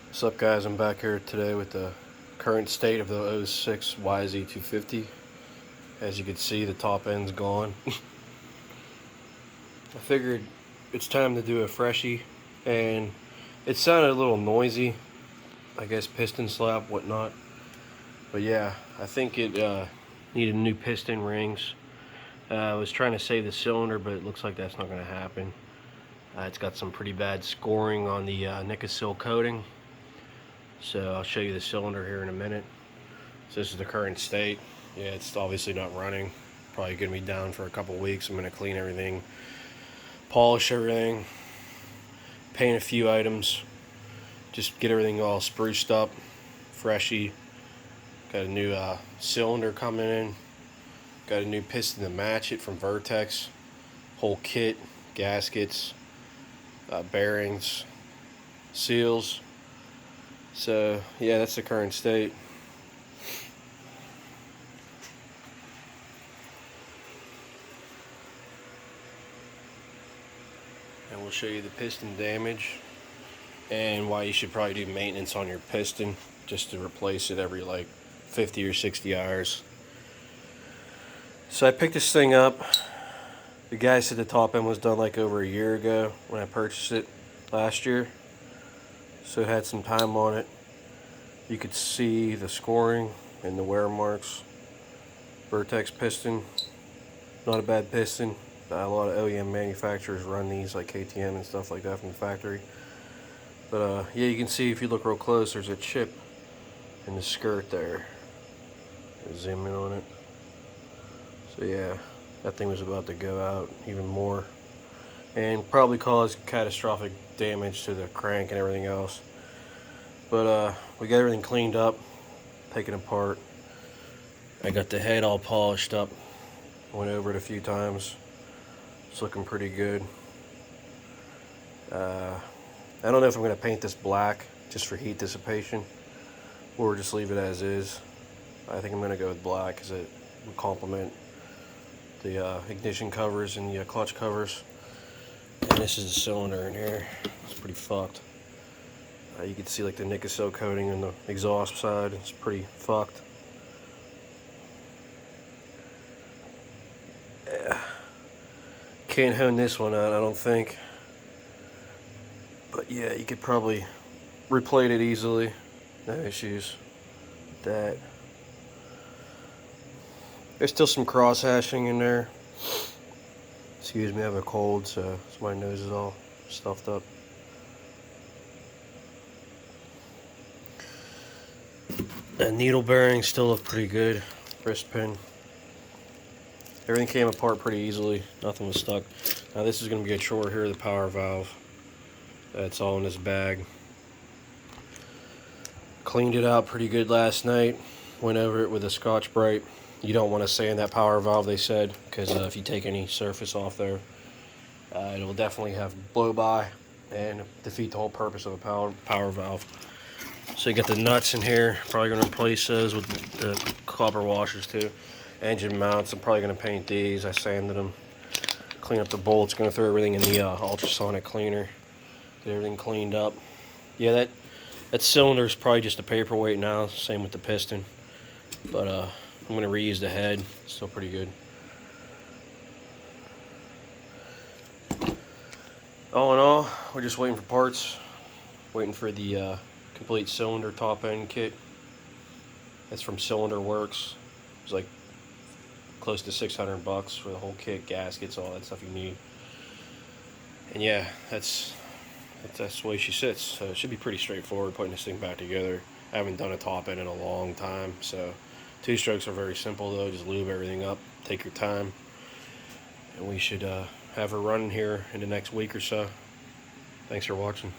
What's up, guys? I'm back here today with the current state of the 06 yz250. As you can see, the top end's gone. I figured it's time to do a freshie, and it sounded a little noisy, I guess piston slap, whatnot. But yeah, I think it needed new piston rings. I was trying to save the cylinder, but it looks like that's not going to happen. It's got some pretty bad scoring on the Nicosil coating. So I'll show you the cylinder here in a minute. So this is the current state. Yeah, it's obviously not running. Probably gonna be down for a couple weeks. I'm gonna clean everything, polish everything, paint a few items, just get everything all spruced up, freshy. Got a new cylinder coming in. Got a new piston to match it from Vertex. Whole kit, gaskets, bearings, seals. So yeah, that's the current state. And we'll show you the piston damage and why you should probably do maintenance on your piston, just to replace it every like 50 or 60 hours. So I picked this thing up. The guy said the top end was done like over a year ago when I purchased it last year. So it had some time on it. You could see the scoring and the wear marks. Vertex piston, not a bad piston. A lot of OEM manufacturers run these, like KTM and stuff like that from the factory. But yeah, you can see if you look real close, there's a chip in the skirt there. Zoom in on it. So yeah, that thing was about to go out even more, and probably cause catastrophic damage to the crank and everything else. But we got everything cleaned up, taken apart. I got the head all polished up, went over it a few times. It's looking pretty good. I don't know if I'm going to paint this black just for heat dissipation, or just leave it as is. I think I'm going to go with black because it will complement the ignition covers and the clutch covers. And this is the cylinder in here. It's pretty fucked. You can see like the Nicosil coating on the exhaust side. It's pretty fucked. Yeah. Can't hone this one out, I don't think. But yeah, you could probably replate it easily. No issues with that. There's still some cross hashing in there. Excuse me, I have a cold, so my nose is all stuffed up. The needle bearings still look pretty good. Wrist pin. Everything came apart pretty easily. Nothing was stuck. Now this is going to be a chore here, the power valve. That's all in this bag. Cleaned it out pretty good last night. Went over it with a Scotch-Brite. You don't want to sand that power valve, they said, because if you take any surface off there, it will definitely have blow-by and defeat the whole purpose of a power valve. So you got the nuts in here. Probably going to replace those with the copper washers too. Engine mounts, I'm probably going to paint these. I sanded them. Clean up the bolts. Going to throw everything in the ultrasonic cleaner. Get everything cleaned up. Yeah, that cylinder is probably just a paperweight now. Same with the piston. But I'm going to reuse the head. Still pretty good. All in all, we're just waiting for parts. Waiting for the complete cylinder top end kit. That's from Cylinder Works. It's like close to $600 for the whole kit, gaskets, all that stuff you need. And yeah, that's the way she sits. So it should be pretty straightforward putting this thing back together. I haven't done a top end in a long time, so two strokes are very simple though. Just lube everything up, take your time, and we should have her running here in the next week or so. Thanks for watching.